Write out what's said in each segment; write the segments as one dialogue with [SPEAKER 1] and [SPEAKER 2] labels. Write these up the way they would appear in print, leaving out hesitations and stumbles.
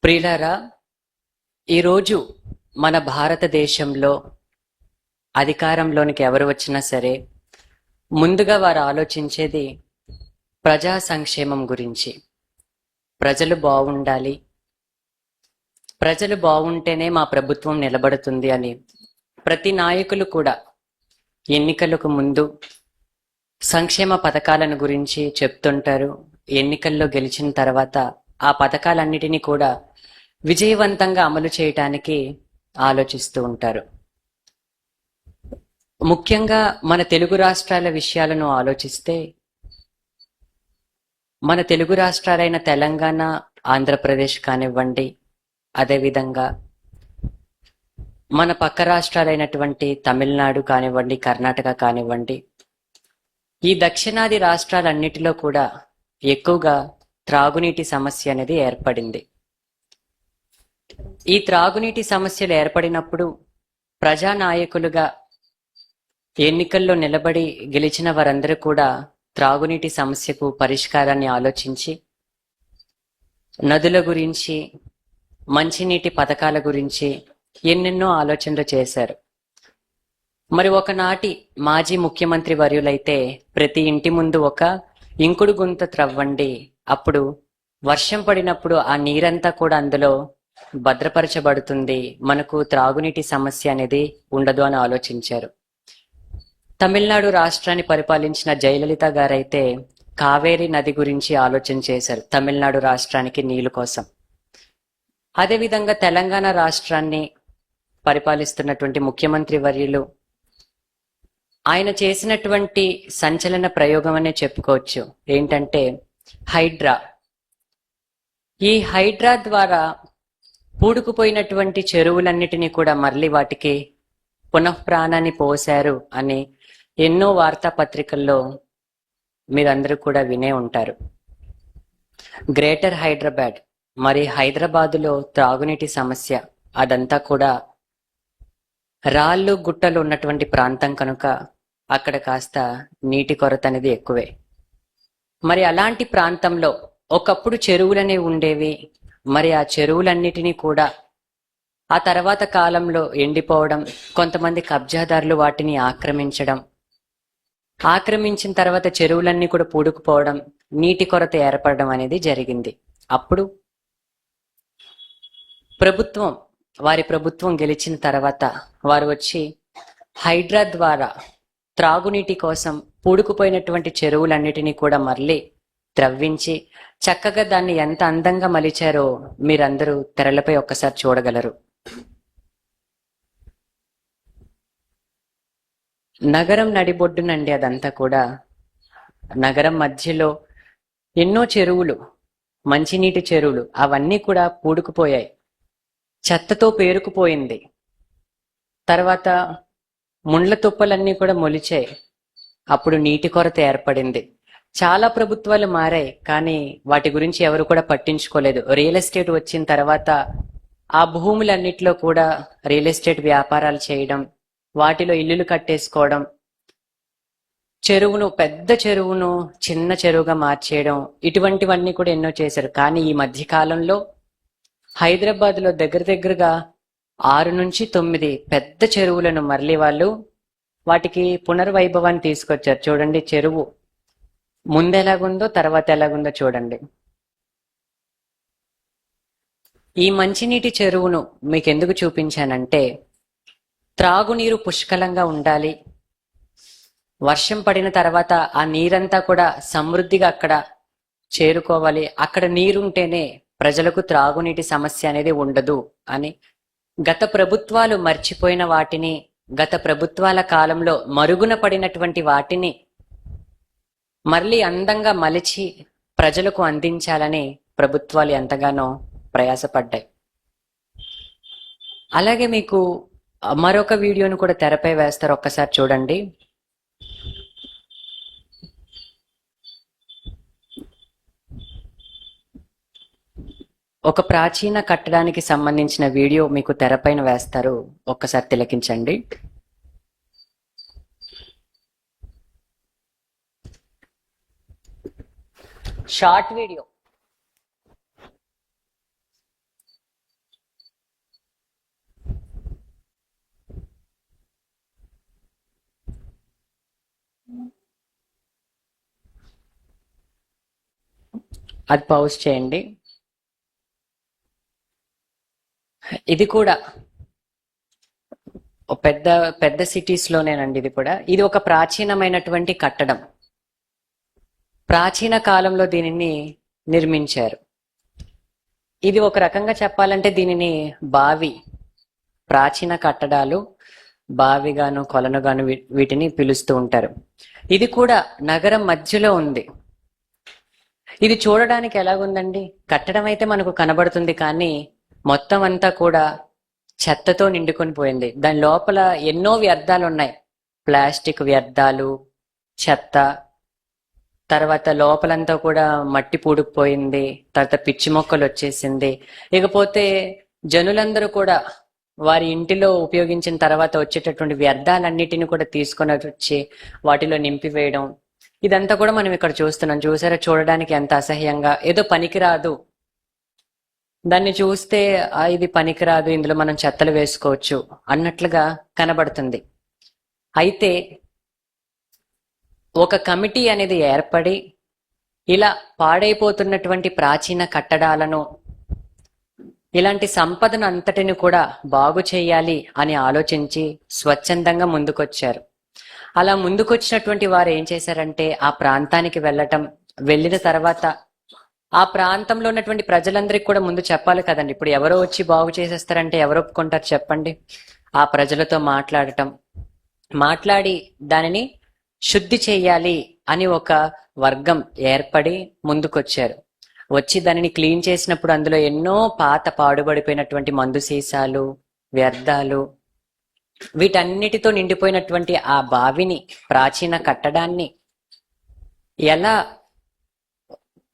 [SPEAKER 1] ప్రియులారా, ఈరోజు మన భారతదేశంలో అధికారంలోనికి ఎవరు వచ్చినా సరే ముందుగా వారు ఆలోచించేది ప్రజా సంక్షేమం గురించి. ప్రజలు బాగుండాలి, ప్రజలు బాగుంటేనే మా ప్రభుత్వం నిలబడుతుంది అని ప్రతి నాయకులు కూడా ఎన్నికలకు ముందు సంక్షేమ పథకాలను గురించి చెప్తుంటారు. ఎన్నికల్లో గెలిచిన తర్వాత ఆ పథకాలన్నిటినీ కూడా విజయవంతంగా అమలు చేయటానికి ఆలోచిస్తూ ఉంటారు. ముఖ్యంగా మన తెలుగు రాష్ట్రాల విషయాలను ఆలోచిస్తే, మన తెలుగు రాష్ట్రాలైన తెలంగాణ, ఆంధ్రప్రదేశ్ కానివ్వండి, అదేవిధంగా మన పక్క రాష్ట్రాలైనటువంటి తమిళనాడు కానివ్వండి, కర్ణాటక కానివ్వండి, ఈ దక్షిణాది రాష్ట్రాలన్నిటిలో కూడా ఎక్కువగా త్రాగునీటి సమస్య అనేది ఏర్పడింది. ఈ త్రాగునీటి సమస్యలు ఏర్పడినప్పుడు ప్రజానాయకులుగా ఎన్నికల్లో నిలబడి గెలిచిన వారందరూ కూడా త్రాగునీటి సమస్యకు పరిష్కారాన్ని ఆలోచించి నదుల గురించి, మంచినీటి పథకాల గురించి ఎన్నెన్నో ఆలోచనలు చేశారు. మరి ఒకనాటి మాజీ ముఖ్యమంత్రి వర్యులైతే ప్రతి ఇంటి ముందు ఒక ఇంకుడు గుంత త్రవ్వండి, అప్పుడు వర్షం పడినప్పుడు ఆ నీరంతా కూడా అందులో భద్రపరచబడుతుంది, మనకు త్రాగునీటి సమస్య అనేది ఉండదు అని ఆలోచించారు. తమిళనాడు రాష్ట్రాన్ని పరిపాలించిన జయలలిత గారైతే కావేరీ నది గురించి ఆలోచన చేశారు, తమిళనాడు రాష్ట్రానికి నీళ్లు కోసం. అదేవిధంగా తెలంగాణ రాష్ట్రాన్ని పరిపాలిస్తున్నటువంటి ముఖ్యమంత్రి వర్యులు ఆయన చేసినటువంటి సంచలన ప్రయోగం అనే చెప్పుకోవచ్చు. ఏంటంటే హైడ్రా. ఈ హైడ్రా ద్వారా పూడుకుపోయినటువంటి చెరువులన్నిటినీ కూడా మళ్ళీ వాటికి పునఃప్రాణాన్ని పోశారు అని ఎన్నో వార్తాపత్రికల్లో మీరందరూ కూడా వినే ఉంటారు. గ్రేటర్ హైదరాబాద్, మరి హైదరాబాదులో త్రాగునీటి సమస్య అదంతా కూడా రాళ్ళు గుట్టలు ఉన్నటువంటి ప్రాంతం కనుక అక్కడ కాస్త నీటి కొరత అనేది ఎక్కువే. మరి అలాంటి ప్రాంతంలో ఒకప్పుడు చెరువులనే ఉండేవి. మరి ఆ చెరువులన్నిటినీ కూడా ఆ తర్వాత కాలంలో ఎండిపోవడం, కొంతమంది కబ్జాదారులు వాటిని ఆక్రమించిన తర్వాత చెరువులన్నీ కూడా పూడుకుపోవడం, నీటి కొరత ఏర్పడడం అనేది జరిగింది. అప్పుడు వారి ప్రభుత్వం గెలిచిన తర్వాత వారు వచ్చి హైడ్రా ద్వారా త్రాగునీటి కోసం పూడుకుపోయినటువంటి చెరువులన్నిటినీ కూడా మళ్ళీ త్రవ్వించి చక్కగా దాన్ని ఎంత అందంగా మలిచారో మీరందరూ తెరలపై ఒక్కసారి చూడగలరు. నగరం నడిబొడ్డునండి అదంతా కూడా. నగరం మధ్యలో ఎన్నో చెరువులు, మంచినీటి చెరువులు, అవన్నీ కూడా పూడుకుపోయాయి, చెత్తతో పేరుకుపోయింది. తర్వాత ముండ్ల తుప్పలన్నీ కూడా మొలిచాయి. అప్పుడు నీటి కొరత ఏర్పడింది. చాలా ప్రభుత్వాలు మారాయి, కానీ వాటి గురించి ఎవరు కూడా పట్టించుకోలేదు. రియల్ ఎస్టేట్ వచ్చిన తర్వాత ఆ భూములన్నిటిలో కూడా రియల్ ఎస్టేట్ వ్యాపారాలు చేయడం, వాటిలో ఇల్లులు కట్టేసుకోవడం, పెద్ద చెరువును చిన్న చెరువుగా మార్చేయడం, ఇటువంటివన్నీ కూడా ఎన్నో చేశారు. కానీ ఈ మధ్య కాలంలో హైదరాబాద్ లో దగ్గరగా 6 నుంచి 9 పెద్ద చెరువులను మళ్ళీ వాళ్ళు వాటికి పునర్వైభవాన్ని తీసుకొచ్చారు. చూడండి, చెరువు ముందు ఎలాగుందో తర్వాత ఎలాగుందో చూడండి. ఈ మంచినీటి చెరువును మీకు ఎందుకు చూపించానంటే, త్రాగునీరు పుష్కలంగా ఉండాలి, వర్షం పడిన తర్వాత ఆ నీరంతా కూడా సమృద్ధిగా అక్కడ చేరుకోవాలి, అక్కడ నీరుంటేనే ప్రజలకు త్రాగునీటి సమస్య అనేది ఉండదు అని గత ప్రభుత్వాలు మర్చిపోయిన వాటిని, గత ప్రభుత్వాల కాలంలో మరుగున పడినటువంటి వాటిని మళ్ళీ అందంగా మలిచి ప్రజలకు అందించాలని ప్రభుత్వాలు ఎంతగానో ప్రయాసపడ్డాయి. అలాగే మీకు మరొక వీడియోను కూడా తెరపై వేస్తారు, ఒక్కసారి చూడండి. ఒక ప్రాచీన కట్టడానికి సంబంధించిన వీడియో మీకు తెరపైన వేస్తారు, ఒక్కసారి తిలకించండి. Short video. అది పౌజ్ చేయండి. ఇది కూడా పెద్ద పెద్ద సిటీస్ లోనేనండి. ఇది ఒక ప్రాచీనమైనటువంటి కట్టడం. ప్రాచీన కాలంలో దీనిని నిర్మించారు. ఇది ఒక రకంగా చెప్పాలంటే దీనిని బావి, ప్రాచీన కట్టడాలు బావిగాను కొలనుగాను వీటిని పిలుస్తూ ఉంటారు. ఇది కూడా నగరం మధ్యలో ఉంది. ఇది చూడడానికి ఎలాగుందండి? కట్టడం అయితే మనకు కనబడుతుంది, కానీ మొత్తం అంతా కూడా చెత్తతో నిండుకొని పోయింది. దాని లోపల ఎన్నో వ్యర్థాలు ఉన్నాయి. ప్లాస్టిక్ వ్యర్థాలు, చెత్త, తర్వాత లోపలంతా కూడా మట్టి పూడుకుపోయింది, తర్వాత పిచ్చి మొక్కలు వచ్చేసింది. ఇకపోతే జనులందరూ కూడా వారి ఇంటిలో ఉపయోగించిన తర్వాత వచ్చేటటువంటి వ్యర్థాలన్నిటిని కూడా తీసుకొని వచ్చి వాటిలో నింపివేయడం, ఇదంతా కూడా మనం ఇక్కడ చూస్తున్నాం. చూసారా, చూడడానికి ఎంత అసహ్యంగా, ఏదో పనికిరాదు, దాన్ని చూస్తే ఇది పనికిరాదు, ఇందులో మనం చెత్తలు వేసుకోవచ్చు అన్నట్లుగా కనబడుతుంది. అయితే ఒక కమిటీ అనేది ఏర్పడి ఇలా పాడైపోతున్నటువంటి ప్రాచీన కట్టడాలను, ఇలాంటి సంపదను అంతటిని కూడా బాగు చేయాలి అని ఆలోచించి స్వచ్ఛందంగా ముందుకొచ్చారు. అలా ముందుకొచ్చినటువంటి వారు ఏం చేశారంటే ఆ ప్రాంతానికి వెళ్ళిన తర్వాత ఆ ప్రాంతంలో ఉన్నటువంటి ప్రజలందరికీ కూడా ముందు చెప్పాలి కదండి. ఇప్పుడు ఎవరో వచ్చి బాగు చేసేస్తారంటే ఎవరు ఒప్పుకుంటారు చెప్పండి? ఆ ప్రజలతో మాట్లాడి దానిని శుద్ధి చేయాలి అని ఒక వర్గం ఏర్పడి ముందుకొచ్చారు. వచ్చి దానిని క్లీన్ చేసినప్పుడు అందులో ఎన్నో పాత పాడుబడిపోయినటువంటి మందు సీసాలు, వ్యర్థాలు, వీటన్నిటితో నిండిపోయినటువంటి ఆ బావిని, ప్రాచీన కట్టడాన్ని ఎలా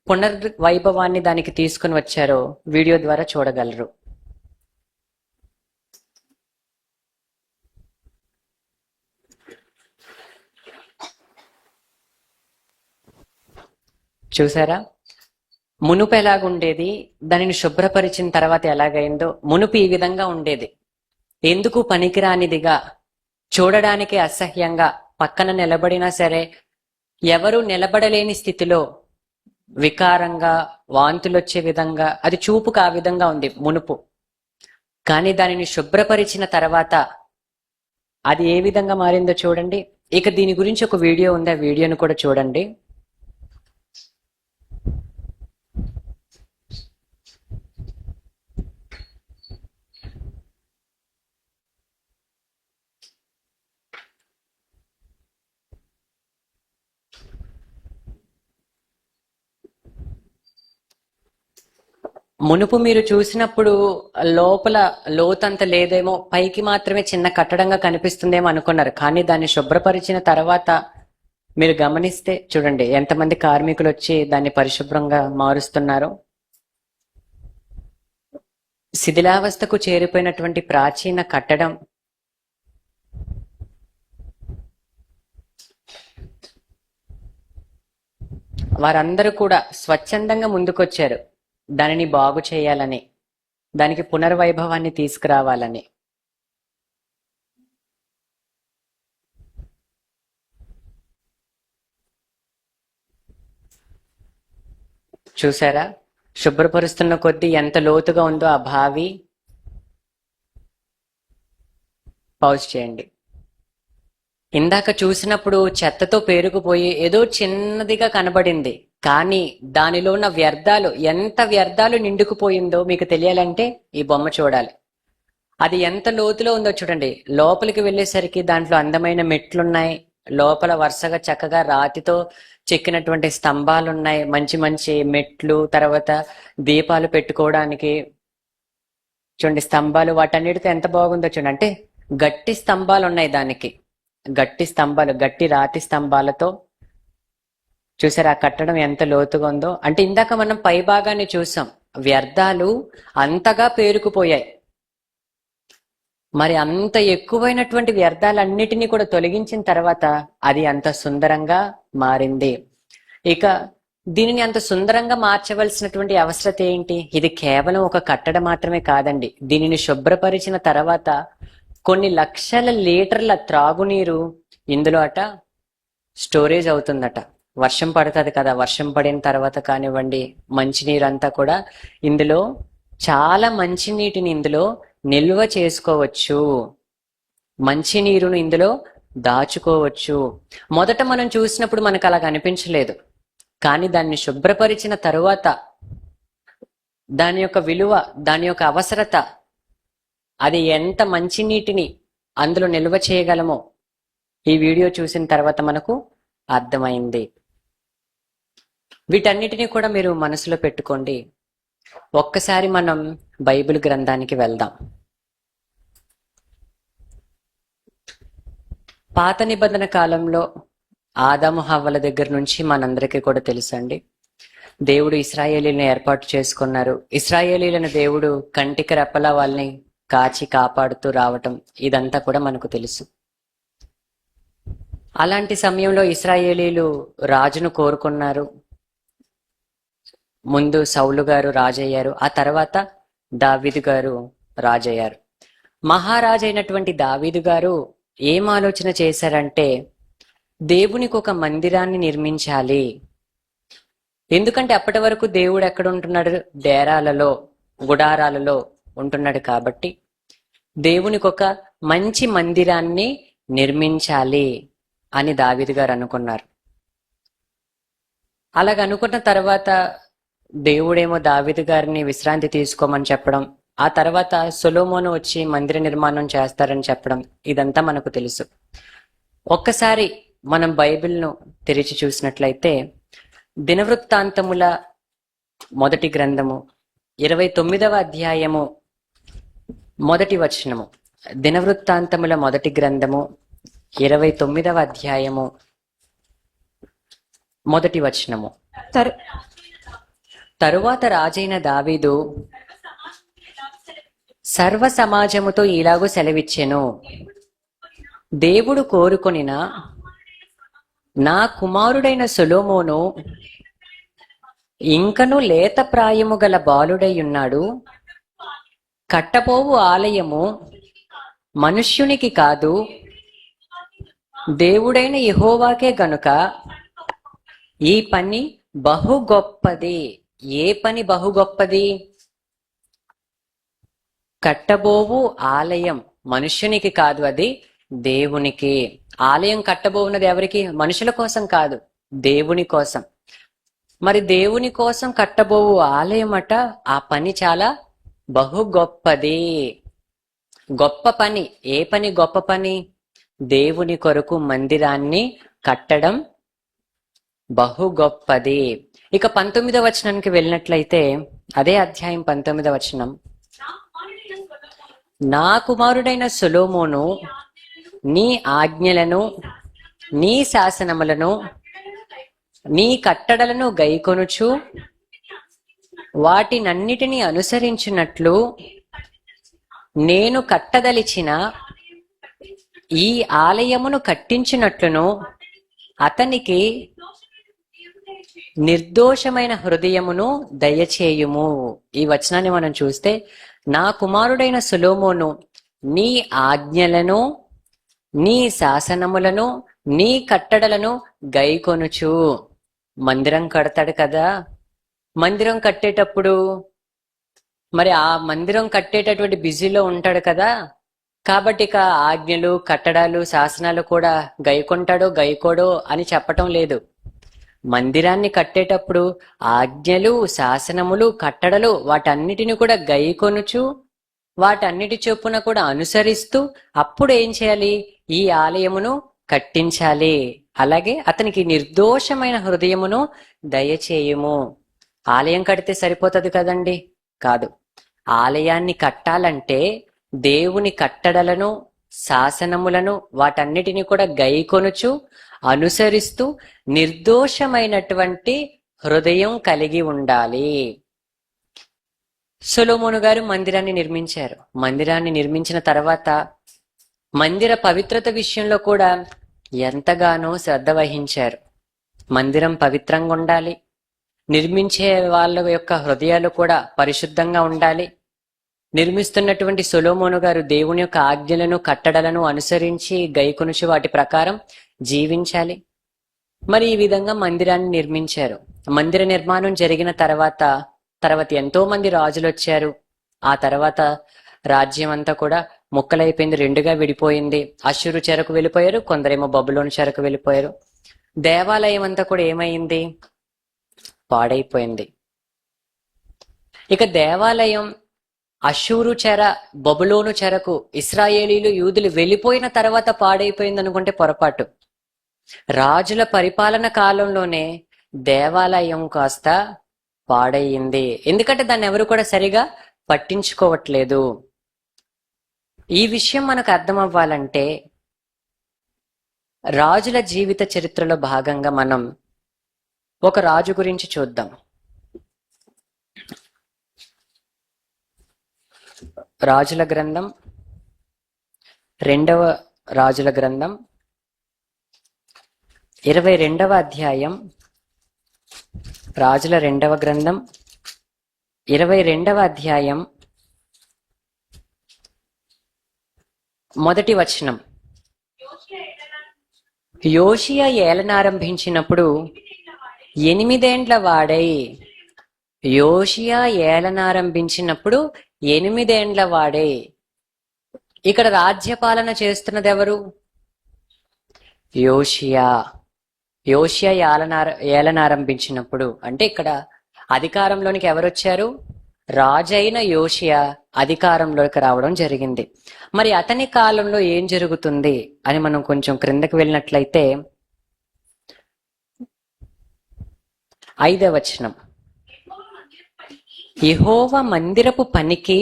[SPEAKER 1] పునర్వైభవాన్ని దానికి తీసుకుని వచ్చారో వీడియో ద్వారా చూడగలరు. చూసారా, మునుపు ఎలాగుండేది, దానిని శుభ్రపరిచిన తర్వాత ఎలాగైందో. మునుపు ఈ విధంగా ఉండేది, ఎందుకు పనికిరానిదిగా, చూడడానికి అసహ్యంగా, పక్కన నిలబడినా సరే ఎవరు నిలబడలేని స్థితిలో, వికారంగా, వాంతులు వచ్చే విధంగా, అది చూపుకు ఆ విధంగా ఉంది మునుపు. కానీ దానిని శుభ్రపరిచిన తర్వాత అది ఏ విధంగా మారిందో చూడండి. ఇక దీని గురించి ఒక వీడియో ఉంది, ఆ వీడియోను కూడా చూడండి. మునుపు మీరు చూసినప్పుడు లోపల లోతంత లేదేమో, పైకి మాత్రమే చిన్న కట్టడంగా కనిపిస్తుందేమో అనుకున్నారు. కానీ దాన్ని శుభ్రపరిచిన తర్వాత మీరు గమనిస్తే చూడండి, ఎంతమంది కార్మికులు వచ్చి దాన్ని పరిశుభ్రంగా మారుస్తున్నారు. శిథిలావస్థకు చేరిపోయినటువంటి ప్రాచీన కట్టడం వారందరూ కూడా స్వచ్ఛందంగా ముందుకొచ్చారు దానిని బాగు చేయాలని, దానికి పునర్వైభవాన్ని తీసుకురావాలని. చూసారా, శుభ్రపరుస్తున్న కొద్దీ ఎంత లోతుగా ఉందో ఆ బావి. పౌజ్ చేయండి. ఇందాక చూసినప్పుడు చెత్తతో పేరుకుపోయి ఏదో చిన్నదిగా కనబడింది, కానీ దానిలో ఉన్న వ్యర్థాలు, ఎంత వ్యర్థాలు నిండుకుపోయిందో మీకు తెలియాలంటే ఈ బొమ్మ చూడాలి. అది ఎంత లోతులో ఉందో చూడండి. లోపలికి వెళ్ళేసరికి దాంట్లో అందమైన మెట్లున్నాయి, లోపల వరుసగా చక్కగా రాతితో చెక్కినటువంటి స్తంభాలు ఉన్నాయి, మంచి మంచి మెట్లు, తర్వాత దీపాలు పెట్టుకోవడానికి చూడండి స్తంభాలు, వాటన్నిటితో ఎంత బాగుందో చూడండి. అంటే గట్టి స్తంభాలు ఉన్నాయి, దానికి గట్టి స్తంభాలు, గట్టి రాతి స్తంభాలతో. చూసారు ఆ కట్టడం ఎంత లోతుగా ఉందో. అంటే ఇందాక మనం పై భాగాన్ని చూసాం, వ్యర్థాలు అంతగా పేరుకుపోయాయి. మరి అంత ఎక్కువైనటువంటి వ్యర్థాలన్నిటినీ కూడా తొలగించిన తర్వాత అది అంత సుందరంగా మారింది. ఇక దీనిని అంత సుందరంగా మార్చవలసినటువంటి అవసరత ఏంటి? ఇది కేవలం ఒక కట్టడం మాత్రమే కాదండి. దీనిని శుభ్రపరిచిన తర్వాత కొన్ని లక్షల లీటర్ల త్రాగునీరు ఇందులో స్టోరేజ్ అవుతుందట. వర్షం పడుతుంది కదా, వర్షం పడిన తర్వాత కానివ్వండి, మంచినీరంతా కూడా ఇందులో చాలా మంచినీటిని ఇందులో నిల్వ చేసుకోవచ్చు, మంచినీరును ఇందులో దాచుకోవచ్చు. మొదట మనం చూసినప్పుడు మనకు అలా కనిపించలేదు, కానీ దాన్ని శుభ్రపరిచిన తరువాత దాని యొక్క విలువ, దాని యొక్క అవసరత, అది ఎంత మంచినీటిని అందులో నిల్వ చేయగలమో ఈ వీడియో చూసిన తర్వాత మనకు అర్థమైంది. వీటన్నిటినీ కూడా మీరు మనసులో పెట్టుకోండి. ఒక్కసారి మనం బైబిల్ గ్రంథానికి వెళ్దాం. పాత నిబంధన కాలంలో ఆదాము హవ్వల దగ్గర నుంచి మనందరికీ కూడా తెలుసండి, దేవుడు ఇశ్రాయేలీలను ఏర్పాటు చేసుకున్నారు. ఇశ్రాయేలీలను దేవుడు కంటికి రెప్పలా వాళ్ళని కాచి కాపాడుతూ రావటం, ఇదంతా కూడా మనకు తెలుసు. అలాంటి సమయంలో ఇశ్రాయేలీలు రాజును కోరుకున్నారు. ముందు సౌలు గారు రాజయ్యారు, ఆ తర్వాత దావీదు గారు రాజయ్యారు. మహారాజైనటువంటి దావీదు గారు ఏం ఆలోచన చేశారంటే, దేవునికి ఒక మందిరాన్ని నిర్మించాలి. ఎందుకంటే అప్పటి వరకు దేవుడు ఎక్కడ ఉంటున్నాడు? డేరాలలో, గుడారాలలో ఉంటున్నాడు. కాబట్టి దేవునికి ఒక మంచి మందిరాన్ని నిర్మించాలి అని దావీదు గారు అనుకున్నారు. అలాగ అనుకున్న తర్వాత దేవుడేమో దావీదు గారిని విశ్రాంతి తీసుకోమని చెప్పడం, ఆ తర్వాత సొలొమోను వచ్చి మందిర నిర్మాణం చేస్తారని చెప్పడం, ఇదంతా మనకు తెలుసు. ఒక్కసారి మనం బైబిల్ను తెరిచి చూసినట్లయితే దినవృత్తాంతముల మొదటి గ్రంథము 29వ అధ్యాయము మొదటి వచనము. దినవృత్తాంతముల మొదటి గ్రంథము 29వ అధ్యాయము మొదటి వచనము. తరువాత రాజైన దావీదు సర్వ సమాజముతో ఇలాగూ సెలవిచ్చెను, దేవుడు కోరుకొనిన నా కుమారుడైన సొలొమోను ఇంకను లేత ప్రాయము గల బాలుడై ఉన్నాడు. కట్టబోవు ఆలయము మనుష్యునికి కాదు, దేవుడైన యెహోవాకే గనుక ఈ పని బహు గొప్పది. ఏ పని బహు గొప్పది? కట్టబోవు ఆలయం మనుష్యునికి కాదు, అది దేవునికి. ఆలయం కట్టబోవున్నది ఎవరికి? మనుషుల కోసం కాదు, దేవుని కోసం. మరి దేవుని కోసం కట్టబోవు ఆలయం అట, ఆ పని చాలా బహు గొప్పది. గొప్ప పని. ఏ పని గొప్ప పని? దేవుని కొరకు మందిరాన్ని కట్టడం బహు గొప్పది. ఇక 19వ వచనానికి వెళ్ళినట్లయితే, అదే అధ్యాయం 19వ వచనం. నా కుమారుడైన సొలొమోను నీ ఆజ్ఞలను, నీ శాసనములను, నీ కట్టడలను గైకొనుచు వాటినన్నిటినీ అనుసరించినట్లు నేను కట్టదలిచిన ఈ ఆలయమును కట్టించినట్లును అతనికి నిర్దోషమైన హృదయమును దయచేయుము. ఈ వచనాన్ని మనం చూస్తే, నా కుమారుడైన సొలొమోను నీ ఆజ్ఞలను, నీ శాసనములను, నీ కట్టడలను గైకొనుచు. మందిరం కడతాడు కదా, మందిరం కట్టేటప్పుడు మరి ఆ మందిరం కట్టేటటువంటి బిజీలో ఉంటాడు కదా, కాబట్టి ఇక ఆజ్ఞలు, కట్టడాలు, శాసనాలు కూడా గైకొంటాడో గైకోడో అని చెప్పటం లేదు. మందిరాన్ని కట్టేటప్పుడు ఆజ్ఞలు, శాసనములు, కట్టడలు వాటన్నిటిని కూడా గైకొనుచు, వాటన్నిటి చొప్పున కూడా అనుసరిస్తూ అప్పుడు ఏం చేయాలి? ఈ ఆలయమును కట్టించాలి. అలాగే అతనికి నిర్దోషమైన హృదయమును దయచేయుము. ఆలయం కడితే సరిపోతుంది కదండి? కాదు. ఆలయాన్ని కట్టాలంటే దేవుని కట్టడలను, శాసనములను వాటన్నిటిని కూడా గైకొనుచు అనుసరిస్తూ నిర్దోషమైనటువంటి హృదయం కలిగి ఉండాలి. సొలొమోను గారు మందిరాన్ని నిర్మించారు. మందిరాన్ని నిర్మించిన తర్వాత మందిర పవిత్రత విషయంలో కూడా ఎంతగానో శ్రద్ధ వహించారు. మందిరం పవిత్రంగా ఉండాలి, నిర్మించే వాళ్ళ యొక్క హృదయాలు కూడా పరిశుద్ధంగా ఉండాలి. నిర్మిస్తున్నటువంటి సొలొమోను గారు దేవుని యొక్క ఆజ్ఞలను, కట్టడలను అనుసరించి గైకొనుచు వాటి ప్రకారం జీవించాలి. మరి ఈ విధంగా మందిరాన్ని నిర్మించారు. మందిర నిర్మాణం జరిగిన తర్వాత ఎంతో మంది రాజులు వచ్చారు. ఆ తర్వాత రాజ్యం అంతా కూడా ముక్కలైపోయింది, రెండుగా విడిపోయింది. అష్షూరు చెరకు వెళ్ళిపోయారు, కొందరేమో బబులోను చెరకు వెళ్ళిపోయారు. దేవాలయం అంతా కూడా ఏమైంది? పాడైపోయింది. ఇక దేవాలయం అష్షూరు చెర, బబులోను చెరకు ఇశ్రాయేలీలు యూదులు వెళ్ళిపోయిన తర్వాత పాడైపోయింది అనుకుంటే పొరపాటు. రాజుల పరిపాలన కాలంలోనే దేవాలయం కాస్త పాడయింది. ఎందుకంటే దాన్ని ఎవరు కూడా సరిగా పట్టించుకోవట్లేదు. ఈ విషయం మనకు అర్థం అవ్వాలంటే రాజుల జీవిత చరిత్రలో భాగంగా మనం ఒక రాజు గురించి చూద్దాం. రాజుల గ్రంథం, రెండవ రాజుల గ్రంథం 22వ అధ్యాయం, రాజుల రెండవ గ్రంథం 22వ అధ్యాయం మొదటి వచనం. యోషియా ఏలనారంభించినప్పుడు 8 వాడై. యోషియా ఏలనారంభించినప్పుడు 8 వాడై. ఇక్కడ రాజ్యపాలన చేస్తున్నది ఎవరు? యోషియా. యోషియా ఏలనారంభించినప్పుడు అంటే ఇక్కడ అధికారంలోనికి ఎవరొచ్చారు? రాజైన యోషియా అధికారంలోకి రావడం జరిగింది. మరి అతని కాలంలో ఏం జరుగుతుంది అని మనం కొంచెం క్రిందకి వెళ్ళినట్లయితే 5వ వచనం. యెహోవా మందిరపు పనికి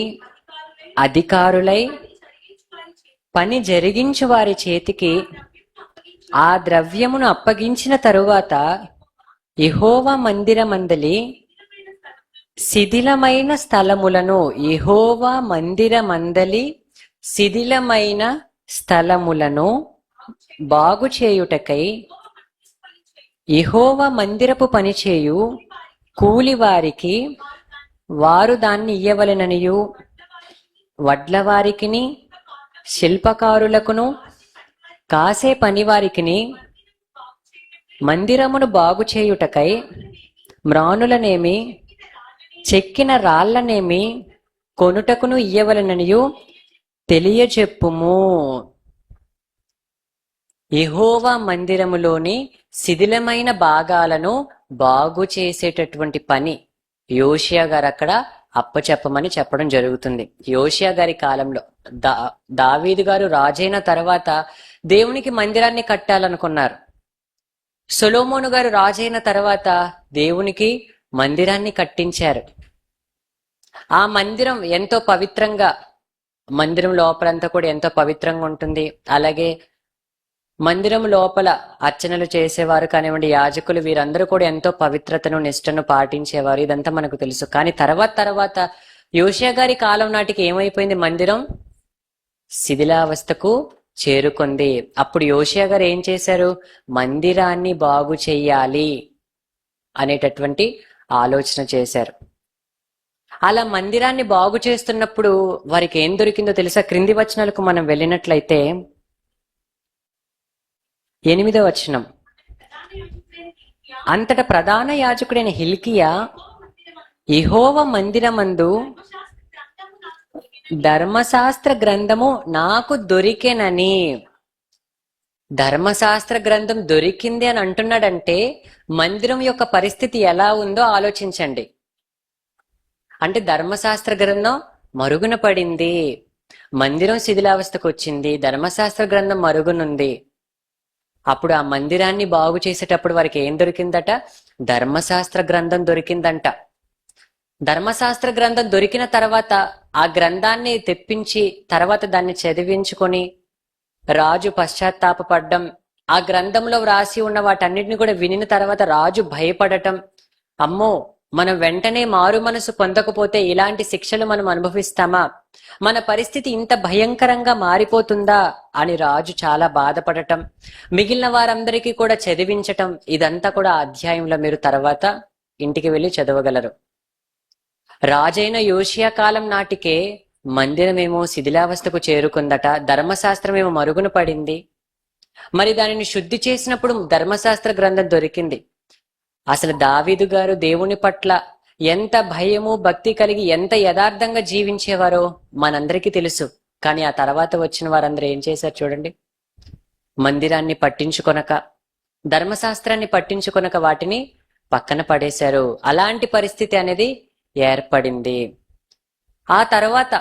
[SPEAKER 1] అధికారులై పని జరిగించు వారి చేతికి ఆ ద్రవ్యమును అప్పగించిన తరువాత యెహోవా మందిరమందలి శిథిలమైన స్థలములను, యెహోవా మందిరమందలి శిథిలమైన స్థలములను బాగు చేయుటకై యెహోవా మందిరపు పనిచేయు కూలివారికి వారు దాన్ని ఇయ్యవలెననియు, వడ్లవారికిని శిల్పకారులకును కాసే పనివారికిని మందిరమును బాగు చేయుటకై మ్రానులనేమి చెక్కిన రాళ్లనేమి కొనుటకును ఇయ్యవలెననియు తెలియజెప్పుము. యెహోవా మందిరములోని శిథిలమైన భాగాలను బాగు చేసేటటువంటి పని యోషియా గారు అక్కడ అప్పచెప్పమని చెప్పడం జరుగుతుంది. యోషియా గారి కాలంలో దావీదు గారు రాజైన తర్వాత దేవునికి మందిరాన్ని కట్టాలనుకున్నారు. సొలొమోను గారు రాజైన తర్వాత దేవునికి మందిరాన్ని కట్టించారు. ఆ మందిరం ఎంతో పవిత్రంగా, మందిరం లోపలంతా కూడా ఎంతో పవిత్రంగా ఉంటుంది. అలాగే మందిరం లోపల అర్చనలు చేసేవారు కానివ్వండి, యాజకులు, వీరందరూ కూడా ఎంతో పవిత్రతను నిష్టను పాటించేవారు. ఇదంతా మనకు తెలుసు. కానీ తర్వాత యోషియా గారి కాలం నాటికి ఏమైపోయింది? మందిరం శిథిలావస్థకు చేరుకుంది. అప్పుడు యోషియా గారు ఏం చేశారు? మందిరాన్ని బాగు చెయ్యాలి అనేటటువంటి ఆలోచన చేశారు. అలా మందిరాన్ని బాగు చేస్తున్నప్పుడు వారికి ఏం దొరికిందో తెలుసా? క్రింది వచనాలకు మనం వెళ్ళినట్లయితే 8వ వచనం. అంతట ప్రధాన యాజకుడైన హిల్కియా యెహోవా మందిరమందు ధర్మశాస్త్ర గ్రంథము నాకు దొరికెనని. ధర్మశాస్త్ర గ్రంథం దొరికింది అని అంటున్నాడంటే మందిరం యొక్క పరిస్థితి ఎలా ఉందో ఆలోచించండి. అంటే ధర్మశాస్త్ర గ్రంథం మరుగున పడింది, మందిరం శిథిలావస్థకు వచ్చింది, ధర్మశాస్త్ర గ్రంథం మరుగునుంది. అప్పుడు ఆ మందిరాన్ని బాగు చేసేటప్పుడు వారికి ఏం దొరికిందట? ధర్మశాస్త్ర గ్రంథం దొరికిందంట. ధర్మశాస్త్ర గ్రంథం దొరికిన తర్వాత ఆ గ్రంథాన్ని తెప్పించి తర్వాత దాన్ని చదివించుకొని రాజు పశ్చాత్తాపపడ్డం, ఆ గ్రంథంలో వ్రాసి ఉన్న వాటన్నిటిని కూడా వినిన తర్వాత రాజు భయపడటం, అమ్మో మనం వెంటనే మారు మనసు పొందకపోతే ఇలాంటి శిక్షలు మనం అనుభవిస్తామా, మన పరిస్థితి ఇంత భయంకరంగా మారిపోతుందా అని రాజు చాలా బాధపడటం, మిగిలిన వారందరికీ కూడా చదివించటం, ఇదంతా కూడా అధ్యాయంలో మీరు తర్వాత ఇంటికి వెళ్ళి చదవగలరు. రాజైన యోషియా కాలం నాటికే మందిరమేమో శిథిలావస్థకు చేరుకుందట, ధర్మశాస్త్రమేమో మరుగున పడింది. మరి దానిని శుద్ధి చేసినప్పుడు ధర్మశాస్త్ర గ్రంథం దొరికింది. అసలు దావీదు గారు దేవుని పట్ల ఎంత భయము భక్తి కలిగి ఎంత యథార్థంగా జీవించేవారో మనందరికీ తెలుసు. కానీ ఆ తర్వాత వచ్చిన వారందరూ ఏం చేశారు చూడండి. మందిరాన్ని పట్టించుకొనక, ధర్మశాస్త్రాన్ని పట్టించుకొనక వాటిని పక్కన పడేశారు. అలాంటి పరిస్థితి అనేది ఏర్పడింది. ఆ తర్వాత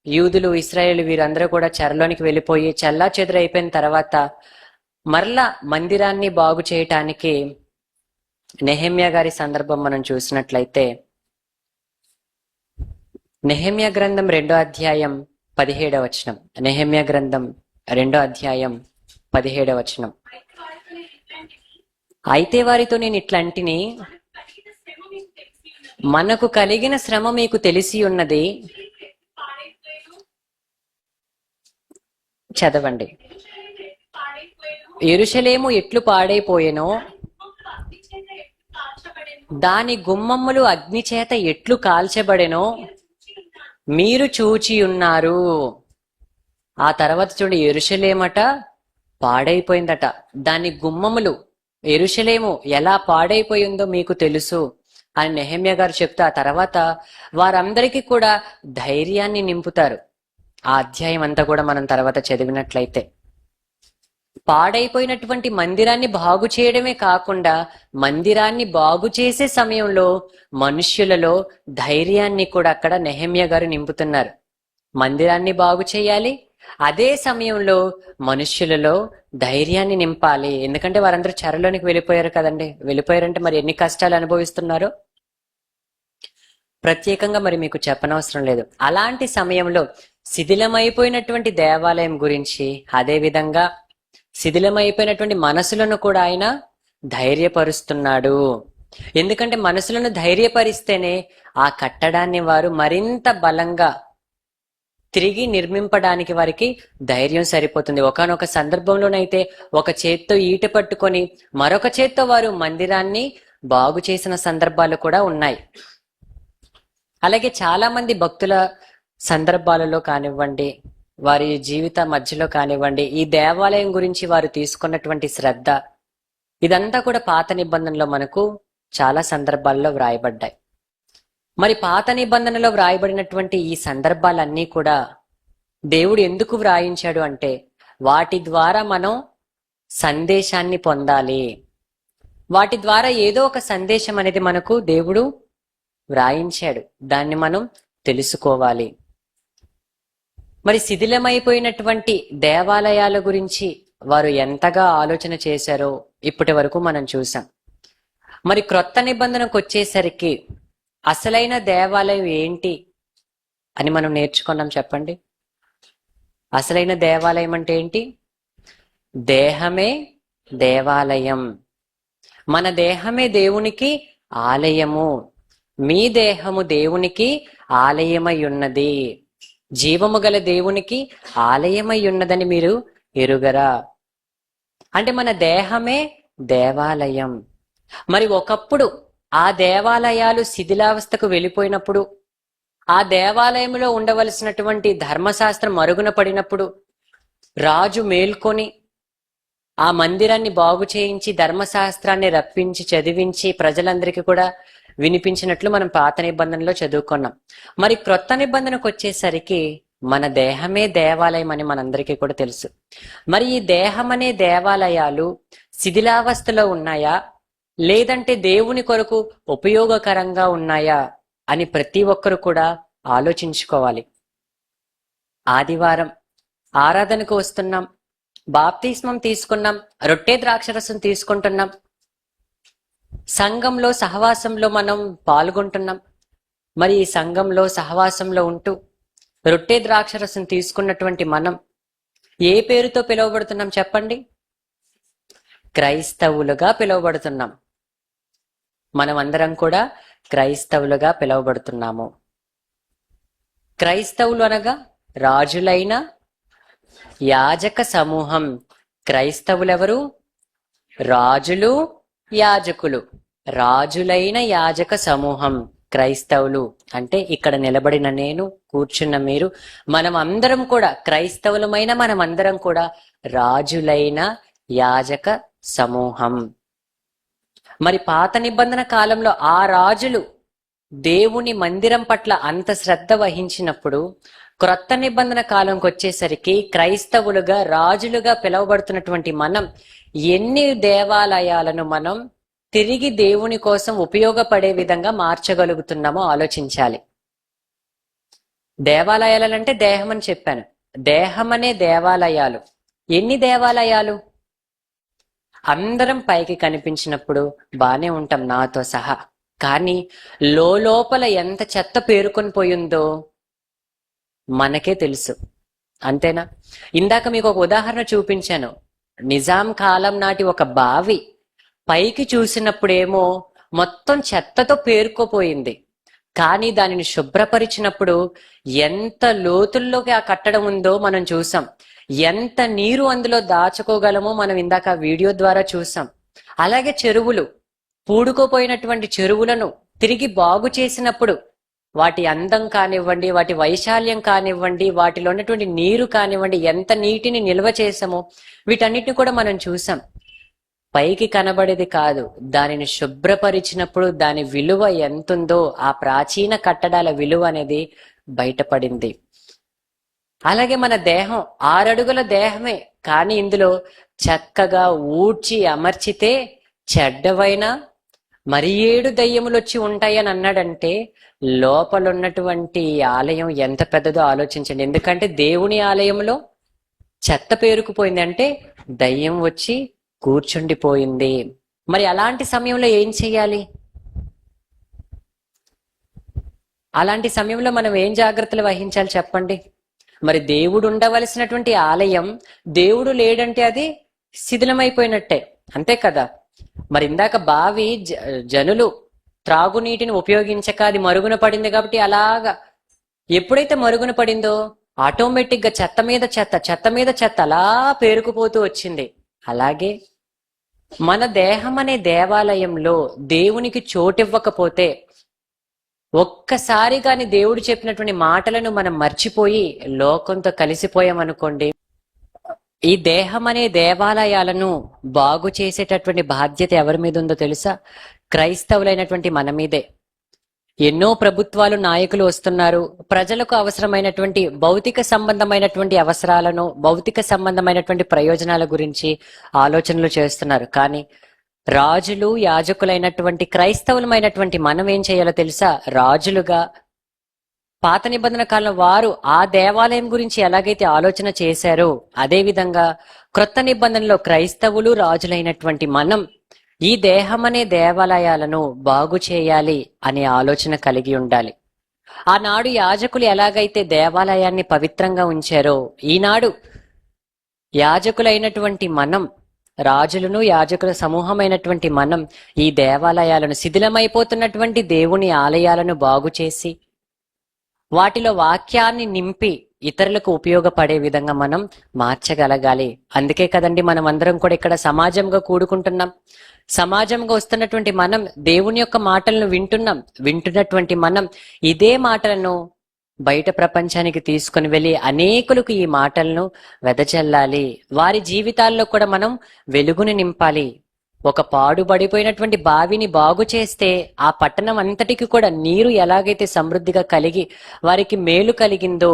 [SPEAKER 1] యూదులు, ఇశ్రాయేలు వీరందరూ కూడా చెరలోనికి వెళ్ళిపోయి చల్లా చెదురైపోయిన తర్వాత మరలా మందిరాన్ని బాగు చేయటానికి నెహెమ్యా గారి సందర్భం మనం చూసినట్లయితే, నెహెమ్యా గ్రంథం 2వ అధ్యాయం 17వ వచనం. నెహెమ్యా గ్రంథం 2వ అధ్యాయం 17వ వచనం. అయితే వారితో నేను ఇట్లాంటిని, మనకు కలిగిన శ్రమ మీకు తెలిసి ఉన్నది. చదవండి. యెరూషలేము ఎట్లు పాడైపోయెనో, దాని గుమ్మములు అగ్ని చేత ఎట్లు కాల్చబడెనో మీరు చూచి ఉన్నారు. ఆ తర్వాత చూడండి, యెరూషలేమట పాడైపోయిందట. దాని గుమ్మములు, యెరూషలేము ఎలా పాడైపోయిందో మీకు తెలుసు అని నెహెమ్యా గారు చెప్తే, ఆ తర్వాత వారందరికీ కూడా ధైర్యాన్ని నింపుతారు. ఆ అధ్యాయం అంతా కూడా మనం తర్వాత చదివినట్లయితే, పాడైపోయినటువంటి మందిరాన్ని బాగు చేయడమే కాకుండా మందిరాన్ని బాగు చేసే సమయంలో మనుష్యులలో ధైర్యాన్ని కూడా అక్కడ నెహెమ్యా గారు నింపుతున్నారు. మందిరాన్ని బాగు చేయాలి, అదే సమయంలో మనుష్యులలో ధైర్యాన్ని నింపాలి. ఎందుకంటే వారందరూ చెరలోనికి వెళ్ళిపోయారు కదండి. వెళ్ళిపోయారంటే మరి ఎన్ని కష్టాలు అనుభవిస్తున్నారో ప్రత్యేకంగా మరి మీకు చెప్పనవసరం లేదు. అలాంటి సమయంలో శిథిలమైపోయినటువంటి దేవాలయం గురించి, అదే విధంగా శిథిలమైపోయినటువంటి మనసులను కూడా ఆయన ధైర్యపరుస్తున్నాడు. ఎందుకంటే మనసులను ధైర్యపరిస్తేనే ఆ కట్టడాన్ని వారు మరింత బలంగా తిరిగి నిర్మింపడానికి వారికి ధైర్యం సరిపోతుంది. ఒకానొక సందర్భంలోనైతే ఒక చేత్తో ఈట పట్టుకొని మరొక చేత్తో వారు మందిరాన్ని బాగు చేసిన సందర్భాలు కూడా ఉన్నాయి. అలాగే చాలా మంది భక్తుల సందర్భాలలో కానివ్వండి, వారి జీవిత మధ్యలో కానివ్వండి, ఈ దేవాలయం గురించి వారు తీసుకున్నటువంటి శ్రద్ధ, ఇదంతా కూడా పాత నిబంధనలో మనకు చాలా సందర్భాల్లో వ్రాయబడ్డాయి. మరి పాత నిబంధనలో వ్రాయబడినటువంటి ఈ సందర్భాలన్నీ కూడా దేవుడు ఎందుకు వ్రాయించాడు అంటే, వాటి ద్వారా మనం సందేశాన్ని పొందాలి. వాటి ద్వారా ఏదో ఒక సందేశం అనేది మనకు దేవుడు వ్రాయించాడు, దాన్ని మనం తెలుసుకోవాలి. మరి శిథిలమైపోయినటువంటి దేవాలయాల గురించి వారు ఎంతగా ఆలోచన చేశారో ఇప్పటి వరకు మనం చూసాం. మరి క్రొత్త నిబంధనకు వచ్చేసరికి అసలైన దేవాలయం ఏంటి అని మనం నేర్చుకున్నాం. చెప్పండి, అసలైన దేవాలయం అంటే ఏంటి? దేహమే దేవాలయం. మన దేహమే దేవునికి ఆలయము. మీ దేహము దేవునికి ఆలయమై ఉన్నది, జీవము గల దేవునికి ఆలయమై ఉన్నదని మీరు ఎరుగరా? అంటే మన దేహమే దేవాలయం. మరి ఒకప్పుడు ఆ దేవాలయాలు శిథిలావస్థకు వెళ్ళిపోయినప్పుడు, ఆ దేవాలయంలో ఉండవలసినటువంటి ధర్మశాస్త్రం మరుగున పడినప్పుడు రాజు మేల్కొని ఆ మందిరాన్ని బాగు చేయించి ధర్మశాస్త్రాన్ని రప్పించి చదివించి ప్రజలందరికీ కూడా వినిపించినట్లు మనం పాత నిబంధనలో చదువుకున్నాం. మరి క్రొత్త నిబంధనకు వచ్చేసరికి మన దేహమే దేవాలయం అని మనందరికీ కూడా తెలుసు. మరి ఈ దేహం అనే దేవాలయాలు శిథిలావస్థలో ఉన్నాయా, లేదంటే దేవుని కొరకు ఉపయోగకరంగా ఉన్నాయా అని ప్రతి ఒక్కరు కూడా ఆలోచించుకోవాలి. ఆదివారం ఆరాధనకు వస్తున్నాం, బాప్తిస్మం తీసుకున్నాం, రొట్టె ద్రాక్షరసం తీసుకుంటున్నాం, సంఘంలో సహవాసంలో మనం పాల్గొంటున్నాం. మరి ఈ సంఘంలో సహవాసంలో ఉంటూ రొట్టె ద్రాక్షరసం తీసుకున్నటువంటి మనం ఏ పేరుతో పిలువబడుతున్నాం చెప్పండి? క్రైస్తవులుగా పిలువబడుతున్నాం. మనం అందరం కూడా క్రైస్తవులుగా పిలువబడుతున్నాము. క్రైస్తవులు అనగా రాజులైన యాజక సమూహం. క్రైస్తవులెవరు? రాజులు, యాజకులు. రాజులైన యాజక సమూహం క్రైస్తవులు అంటే ఇక్కడ నిలబడిన నేను, కూర్చున్న మీరు, మనం అందరం కూడా క్రైస్తవులమైన మనం అందరం కూడా రాజులైన యాజక సమూహం. మరి పాత నిబంధన కాలంలో ఆ రాజులు దేవుని మందిరం పట్ల అంత శ్రద్ధ వహించినప్పుడు, క్రొత్త నిబంధన కాలంకి వచ్చేసరికి క్రైస్తవులుగా రాజులుగా పిలువబడుతున్నటువంటి మనం ఎన్ని దేవాలయాలను మనం తిరిగి దేవుని కోసం ఉపయోగపడే విధంగా మార్చగలుగుతున్నామో ఆలోచించాలి. దేవాలయాలంటే దేహం అని చెప్పాను. దేహం అనే దేవాలయాలు. ఎన్ని దేవాలయాలు? అందరం పైకి కనిపించినప్పుడు బానే ఉంటాం నాతో సహా, కానీ లోపల ఎంత చెత్త పేరుకొని పోయిందో మనకే తెలుసు. అంతేనా? ఇందాక మీకు ఒక ఉదాహరణ చూపించాను. నిజాం కాలం నాటి ఒక బావి పైకి చూసినప్పుడేమో మొత్తం చెత్తతో పేరుకోపోయింది, కానీ దానిని శుభ్రపరిచినప్పుడు ఎంత లోతుల్లోకి ఆ కట్టడం ఉందో మనం చూసాం. ఎంత నీరు అందులో దాచుకోగలమో మనం ఇందాక వీడియో ద్వారా చూసాం. అలాగే చెరువులు, పూడుకోపోయినటువంటి చెరువులను తిరిగి బాగు చేసినప్పుడు వాటి అందం కానివ్వండి, వాటి వైశాల్యం కానివ్వండి, వాటిలో ఉన్నటువంటి నీరు కానివ్వండి, ఎంత నీటిని నిల్వ చేసామో వీటన్నిటిని కూడా మనం చూసాం. పైకి కనబడేది కాదు, దానిని శుభ్రపరిచినప్పుడు దాని విలువ ఎంతుందో, ఆ ప్రాచీన కట్టడాల విలువ అనేది బయటపడింది. అలాగే మన దేహం 6 అడుగుల దేహమే, కానీ ఇందులో చక్కగా ఊడ్చి అమర్చితే చెడ్డవైన మరి 7 దయ్యములు వచ్చి ఉంటాయని అన్నాడంటే లోపల ఉన్నటువంటి ఆలయం ఎంత పెద్దదో ఆలోచించండి. ఎందుకంటే దేవుని ఆలయంలో చెత్త పేరుకుపోయింది అంటే దయ్యం వచ్చి కూర్చుండిపోయింది. మరి అలాంటి సమయంలో ఏం చెయ్యాలి? అలాంటి సమయంలో మనం ఏం జాగ్రత్తలు వహించాలి చెప్పండి? మరి దేవుడు ఉండవలసినటువంటి ఆలయం దేవుడు లేడంటే అది శిథిలమైపోయినట్టే, అంతే కదా? మరి ఇందాక బావి జనులు త్రాగునీటిని ఉపయోగించక అది మరుగున పడింది కాబట్టి అలాగా ఎప్పుడైతే మరుగున పడిందో ఆటోమేటిక్ గా చెత్త మీద చెత్త, చెత్త మీద చెత్త అలా పేరుకుపోతూ వచ్చింది. అలాగే మన దేహం అనే దేవాలయంలో దేవునికి చోటివ్వకపోతే, ఒక్కసారి కాని దేవుడు చెప్పినటువంటి మాటలను మనం మర్చిపోయి లోకంతో కలిసిపోయామనుకోండి, ఈ దేహం అనే దేవాలయాలను బాగు చేసేటటువంటి బాధ్యత ఎవరి మీద ఉందో తెలుసా? క్రైస్తవులైనటువంటి మన మీదే. ఎన్నో ప్రభుత్వాలు, నాయకులు వస్తున్నారు, ప్రజలకు అవసరమైనటువంటి భౌతిక సంబంధమైనటువంటి అవసరాలను, భౌతిక సంబంధమైనటువంటి ప్రయోజనాల గురించి ఆలోచనలు చేస్తున్నారు. కానీ రాజులు, యాజకులైనటువంటి క్రైస్తవులమైనటువంటి మనం ఏం చేయాలో తెలుసా? రాజులుగా పాత నిబంధన కాలం వారు ఆ దేవాలయం గురించి ఎలాగైతే ఆలోచన చేశారో అదే విధంగా క్రొత్త నిబంధనలో క్రైస్తవులు, రాజులైనటువంటి మనం ఈ దేహం అనే దేవాలయాలను బాగు చేయాలి అనే ఆలోచన కలిగి ఉండాలి. ఆనాడు యాజకులు ఎలాగైతే దేవాలయాన్ని పవిత్రంగా ఉంచారో ఈనాడు యాజకులైనటువంటి మనం, రాజులను యాజకుల సమూహమైనటువంటి మనం ఈ దేవాలయాలను, శిథిలమైపోతున్నటువంటి దేవుని ఆలయాలను బాగు చేసి వాటిలో వాక్యాన్ని నింపి ఇతరులకు ఉపయోగపడే విధంగా మనం మార్చగలగాలి. అందుకే కదండి మనం అందరం కూడా ఇక్కడ సమాజంగా కూడుకుంటున్నాం. సమాజంగా వస్తున్నటువంటి మనం దేవుని యొక్క మాటలను వింటున్నటువంటి మనం ఇదే మాటలను బయట ప్రపంచానికి తీసుకుని వెళ్ళి అనేకులకు ఈ మాటలను వెదజల్లాలి. వారి జీవితాల్లో కూడా మనం వెలుగుని నింపాలి. ఒక పాడుబడిపోయినటువంటి బావిని బాగు చేస్తే ఆ పట్టణం అంతటికి కూడా నీరు ఎలాగైతే సమృద్ధిగా కలిగి వారికి మేలు కలిగిందో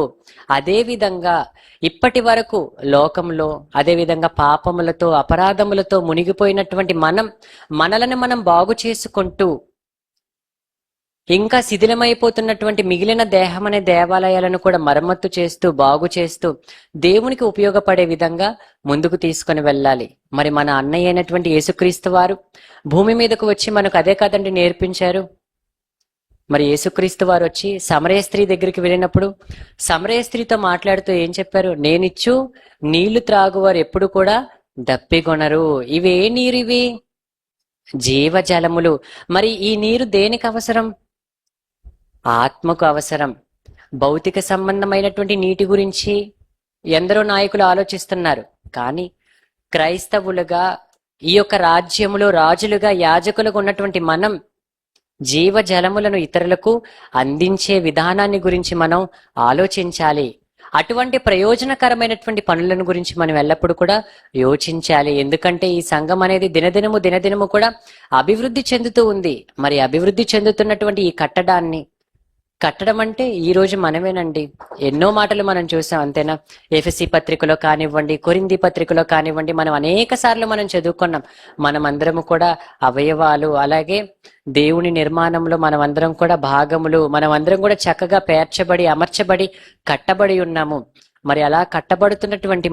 [SPEAKER 1] అదే విధంగా ఇప్పటి వరకు లోకంలో అదే విధంగా పాపములతో, అపరాధములతో మునిగిపోయినటువంటి మనలను మనం బాగు చేసుకుంటూ ఇంకా శిథిలమైపోతున్నటువంటి మిగిలిన దేహం అనే దేవాలయాలను కూడా మరమ్మత్తు చేస్తూ, బాగు చేస్తూ దేవునికి ఉపయోగపడే విధంగా ముందుకు తీసుకొని వెళ్ళాలి. మరి మన అన్నయ్య అయినటువంటి యేసుక్రీస్తు వారు భూమి మీదకు వచ్చి మనకు అదే కదండి నేర్పించారు. మరి యేసుక్రీస్తు వారు వచ్చి సమరయ స్త్రీ దగ్గరికి వెళ్ళినప్పుడు సమరయ స్త్రీతో మాట్లాడుతూ ఏం చెప్పారు? నేనిచ్చు నీళ్లు త్రాగువారు ఎప్పుడు కూడా దప్పికొనరు. ఇవి ఏ నీరు? ఇవి జీవజలములు. మరి ఈ నీరు దేనికి అవసరం? ఆత్మకు అవసరం. భౌతిక సంబంధమైనటువంటి నీటి గురించి ఎందరో నాయకులు ఆలోచిస్తున్నారు. కానీ క్రైస్తవులుగా ఈ యొక్క రాజ్యములో రాజులుగా, యాజకులుగా ఉన్నటువంటి మనం జీవజలములను ఇతరులకు అందించే విధానాన్ని గురించి మనం ఆలోచించాలి. అటువంటి ప్రయోజనకరమైనటువంటి పనులను గురించి మనం ఎల్లప్పుడూ కూడా యోచించాలి. ఎందుకంటే ఈ సంఘం అనేది దినదినము కూడా అభివృద్ధి చెందుతూ ఉంది. మరి అభివృద్ధి చెందుతున్నటువంటి ఈ కట్టడం అంటే ఈ రోజు మనమేనండి. ఎన్నో మాటలు మనం చూసాం, అంతేనా? ఎఫెసీ పత్రికలో కానివ్వండి, కొరింథీ పత్రికలో కానివ్వండి, మనం అనేక సార్లు మనం చదువుకున్నాం. మనమందరము కూడా అవయవాలు, అలాగే దేవుని నిర్మాణంలో మనమందరం కూడా భాగములు, మనమందరం కూడా చక్కగా పేర్చబడి, అమర్చబడి, కట్టబడి ఉన్నాము. మరి అలా కట్టబడుతున్నటువంటి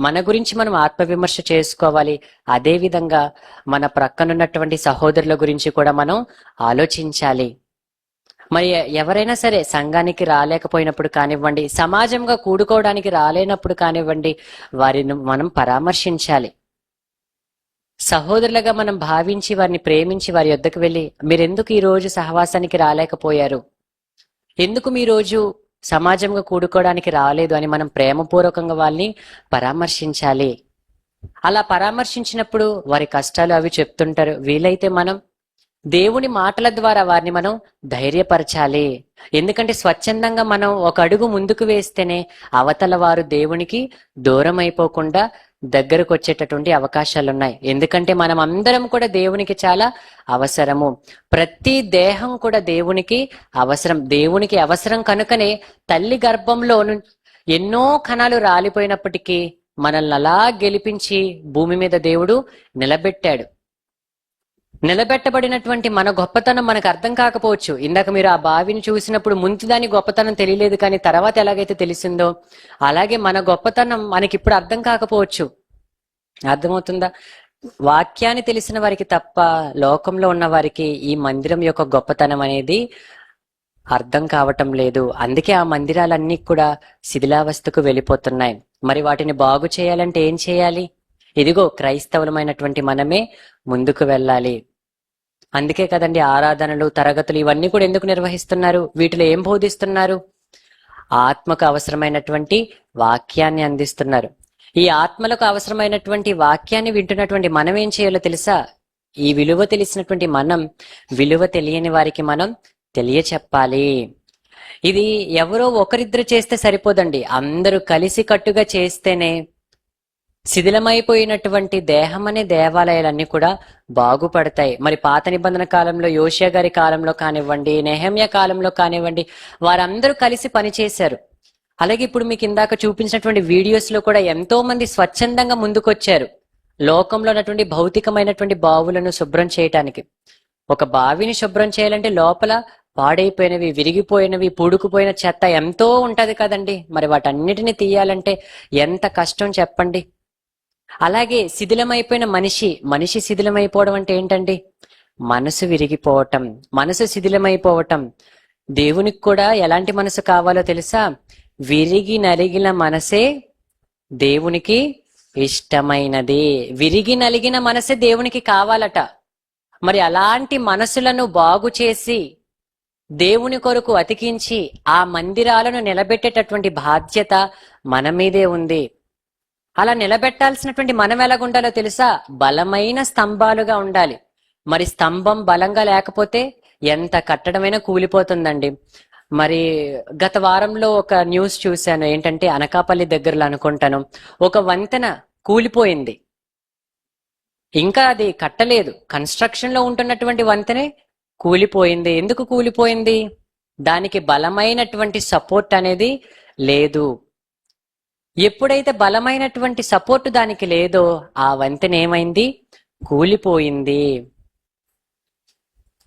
[SPEAKER 1] మన గురించి మనం ఆత్మవిమర్శ చేసుకోవాలి. అదే విధంగా మన ప్రక్కనున్నటువంటి సహోదరుల గురించి కూడా మనం ఆలోచించాలి. మరి ఎవరైనా సరే సంఘానికి రాలేకపోయినప్పుడు కానివ్వండి, సమాజంగా కూడుకోవడానికి రాలేనప్పుడు కానివ్వండి, వారిని మనం పరామర్శించాలి. సహోదరులుగా మనం భావించి వారిని ప్రేమించి వారి యొద్దకు వెళ్ళి, మీరెందుకు ఈ రోజు సహవాసానికి రాలేకపోయారు, ఎందుకు మీ రోజు సమాజంగా కూడుకోవడానికి రాలేదు అని మనం ప్రేమపూర్వకంగా వాళ్ళని పరామర్శించాలి. అలా పరామర్శించినప్పుడు వారి కష్టాలు అవి చెప్తుంటారు. వీలైతే మనం దేవుని మాటల ద్వారా వారిని మనం ధైర్యపరచాలి. ఎందుకంటే స్వచ్ఛందంగా మనం ఒక అడుగు ముందుకు వేస్తేనే అవతల వారు దేవునికి దూరం అయిపోకుండా దగ్గరకు వచ్చేటటువంటి అవకాశాలున్నాయి. ఎందుకంటే మనం అందరం కూడా దేవునికి చాలా అవసరము. ప్రతి దేహం కూడా దేవునికి అవసరం కనుకనే తల్లి గర్భంలో ఎన్నో కణాలు రాలిపోయినప్పటికీ మనల్ని అలా గెలిపించి భూమి మీద దేవుడు నిలబెట్టాడు. నిలబెట్టబడినటువంటి మన గొప్పతనం మనకు అర్థం కాకపోవచ్చు. ఇందాక మీరు ఆ బావిని చూసినప్పుడు ముందు దాని గొప్పతనం తెలియలేదు, కానీ తర్వాత ఎలాగైతే తెలిసిందో అలాగే మన గొప్పతనం మనకిప్పుడు అర్థం కాకపోవచ్చు. అర్థమవుతుందా? వాక్యాన్ని తెలిసిన వారికి తప్ప లోకంలో ఉన్న వారికి ఈ మందిరం యొక్క గొప్పతనం అనేది అర్థం కావటం లేదు. అందుకే ఆ మందిరాలన్నీ కూడా శిథిలావస్థకు వెళ్ళిపోతున్నాయి. మరి వాటిని బాగు చేయాలంటే ఏం చేయాలి? ఇదిగో క్రైస్తవులమైనటువంటి మనమే ముందుకు వెళ్ళాలి. అందుకే కదండి ఆరాధనలు, తరగతులు ఇవన్నీ కూడా ఎందుకు నిర్వహిస్తున్నారు? వీటిలో ఏం బోధిస్తున్నారు? ఆత్మకు అవసరమైనటువంటి వాక్యాన్ని అందిస్తున్నారు. ఈ ఆత్మలకు అవసరమైనటువంటి వాక్యాన్ని వింటున్నటువంటి మనం ఏం చేయాలో తెలుసా? ఈ విలువ తెలిసినటువంటి విలువ తెలియని వారికి మనం తెలియచెప్పాలి. ఇది ఎవరో ఒకరిద్దరు చేస్తే సరిపోదండి, అందరూ కలిసి కట్టుగా చేస్తేనే శిథిలమైపోయినటువంటి దేహం అనే దేవాలయాలన్నీ కూడా బాగుపడతాయి. మరి పాత నిబంధన కాలంలో, యోషియా గారి కాలంలో కానివ్వండి, నెహమ్యా కాలంలో కానివ్వండి, వారందరూ కలిసి పనిచేశారు. అలాగే ఇప్పుడు మీకు ఇందాక చూపించినటువంటి వీడియోస్ లో కూడా ఎంతో మంది స్వచ్ఛందంగా ముందుకొచ్చారు లోకంలో ఉన్నటువంటి భౌతికమైనటువంటి బావులను శుభ్రం చేయటానికి. ఒక బావిని శుభ్రం చేయాలంటే లోపల పాడైపోయినవి, విరిగిపోయినవి, పూడుకుపోయిన చెత్త ఎంతో ఉంటది కదండి. మరి వాటన్నిటిని తీయాలంటే ఎంత కష్టం చెప్పండి. అలాగే శిథిలమైపోయిన మనిషి శిథిలమైపోవడం అంటే ఏంటండి? మనసు విరిగిపోవటం, మనసు శిథిలమైపోవటం. దేవునికి కూడా ఎలాంటి మనసు కావాలో తెలుసా? విరిగి నలిగిన మనసే దేవునికి ఇష్టమైనది. విరిగి నలిగిన మనసే దేవునికి కావాలట. మరి అలాంటి మనసులను బాగు చేసి దేవుని కొరకు అతికించి ఆ మందిరాలను నిలబెట్టేటటువంటి బాధ్యత మన మీదే ఉంది. అలా నిలబెట్టాల్సినటువంటి మనం ఎలాగుండాలో తెలుసా? బలమైన స్తంభాలుగా ఉండాలి. మరి స్తంభం బలంగా లేకపోతే ఎంత కట్టడమైనా కూలిపోతుందండి. మరి గత వారంలో ఒక న్యూస్ చూశాను. ఏంటంటే అనకాపల్లి దగ్గరలో అనుకుంటాను, ఒక వంతెన కూలిపోయింది. ఇంకా అది కట్టలేదు, కన్స్ట్రక్షన్ లో ఉంటున్నటువంటి వంతెనే కూలిపోయింది. ఎందుకు కూలిపోయింది? దానికి బలమైనటువంటి సపోర్ట్ అనేది లేదు. ఎప్పుడైతే బలమైనటువంటి సపోర్ట్ దానికి లేదో ఆ వంతెన ఏమైంది? కూలిపోయింది.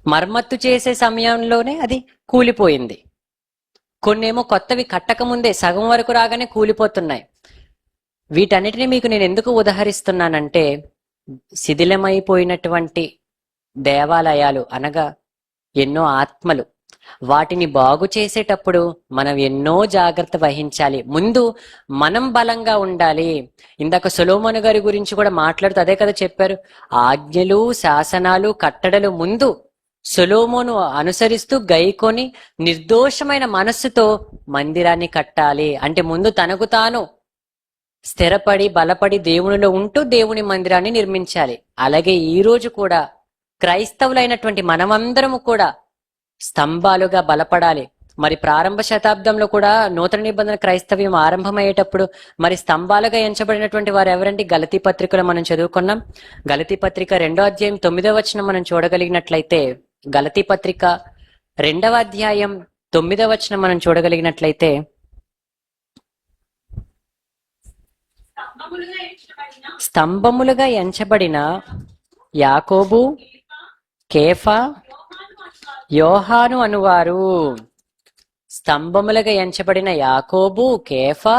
[SPEAKER 1] మరమ్మత్తు చేసే సమయంలోనే అది కూలిపోయింది. కొన్నేమో కొత్తవి కట్టక ముందే సగం వరకు రాగానే కూలిపోతున్నాయి. వీటన్నిటిని మీకు నేను ఎందుకు ఉదాహరిస్తున్నానంటే, శిథిలమైపోయినటువంటి దేవాలయాలు అనగా ఎన్నో ఆత్మలు, వాటిని బాగు చేసేటప్పుడు మనం ఎన్నో జాగ్రత్త వహించాలి. ముందు మనం బలంగా ఉండాలి. ఇందాక సొలొమోను గారి గురించి కూడా మాట్లాడుతూ అదే కదా చెప్పారు. ఆజ్ఞలు, శాసనాలు, కట్టడలు ముందు సొలొమోను అనుసరిస్తూ గైకొని నిర్దోషమైన మనస్సుతో మందిరాన్ని కట్టాలి. అంటే ముందు తనకు తాను స్థిరపడి బలపడి దేవునిలో ఉంటూ దేవుని మందిరాన్ని నిర్మించాలి. అలాగే ఈ రోజు కూడా క్రైస్తవులైనటువంటి మనమందరము కూడా స్తంభాలుగా బలపడాలి. మరి ప్రారంభ శతాబ్దంలో కూడా నూతన నిబంధన క్రైస్తవ్యం ఆరంభమయ్యేటప్పుడు మరి స్తంభాలుగా ఎంచబడినటువంటి వారు ఎవరండి? గలతీ పత్రికలో మనం చదువుకున్నాం. గలతీ పత్రిక 2వ అధ్యాయం 9వ వచనం మనం చూడగలిగినట్లయితే, గలతీ పత్రిక 2వ అధ్యాయం 9వ వచనం మనం చూడగలిగినట్లయితే, స్తంభములుగా ఎంచబడిన యాకోబు, కేఫా, యోహాను అనువారు. స్తంభములుగా ఎంచబడిన యాకోబు, కేఫా,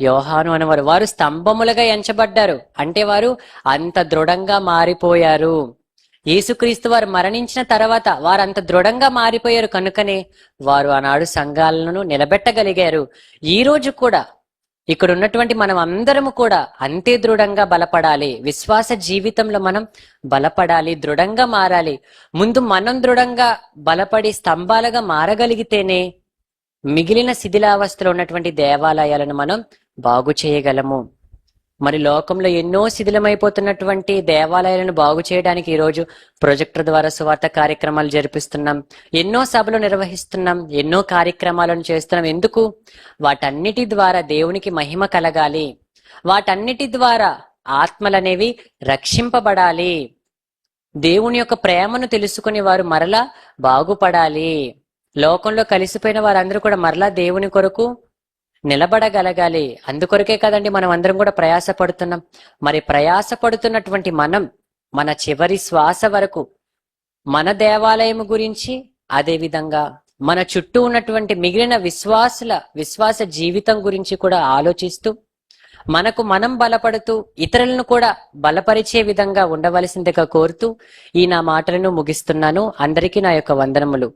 [SPEAKER 1] యోహాను అనువారు. వారు స్తంభములుగా ఎంచబడ్డారు అంటే వారు అంత దృఢంగా మారిపోయారు. యేసుక్రీస్తు వారు మరణించిన తర్వాత వారు అంత దృఢంగా మారిపోయారు కనుకనే వారు ఆనాడు సంఘాలను నిలబెట్టగలిగారు. ఈ రోజు కూడా ఇక్కడ ఉన్నటువంటి మనం అందరము కూడా అంతే దృఢంగా బలపడాలి. విశ్వాస జీవితంలో మనం బలపడాలి, దృఢంగా మారాలి. ముందు మనం దృఢంగా బలపడి స్తంభాలుగా మారగలిగితేనే మిగిలిన శిథిలావస్థలో ఉన్నటువంటి దేవాలయాలను మనం బాగు చేయగలము. మరి లోకంలో ఎన్నో శిథిలమైపోతున్నటువంటి దేవాలయాలను బాగు చేయడానికి ఈరోజు ప్రొజెక్టర్ ద్వారా సువార్త కార్యక్రమాలు జరిపిస్తున్నాం, ఎన్నో సభలు నిర్వహిస్తున్నాం, ఎన్నో కార్యక్రమాలను చేస్తున్నాం. ఎందుకు? వాటన్నిటి ద్వారా దేవునికి మహిమ కలగాలి, వాటన్నిటి ద్వారా ఆత్మలనేవి రక్షింపబడాలి, దేవుని యొక్క ప్రేమను తెలుసుకుని వారు మరలా బాగుపడాలి. లోకంలో కలిసిపోయిన వారందరూ కూడా మరలా దేవుని కొరకు నిలబడగలగాలి. అందుకొరకే కదండి మనం అందరం కూడా ప్రయాసపడుతున్నాం. మరి ప్రయాసపడుతున్నటువంటి మనం మన చివరి శ్వాస వరకు మన దేవాలయం గురించి, అదే విధంగా మన చుట్టూ ఉన్నటువంటి మిగిలిన విశ్వాస జీవితం గురించి కూడా ఆలోచిస్తూ మనకు మనం బలపడుతూ ఇతరులను కూడా బలపరిచే విధంగా ఉండవలసిందిగా కోరుతూ ఈ నా మాటలను ముగిస్తున్నాను. అందరికీ నా యొక్క వందనములు.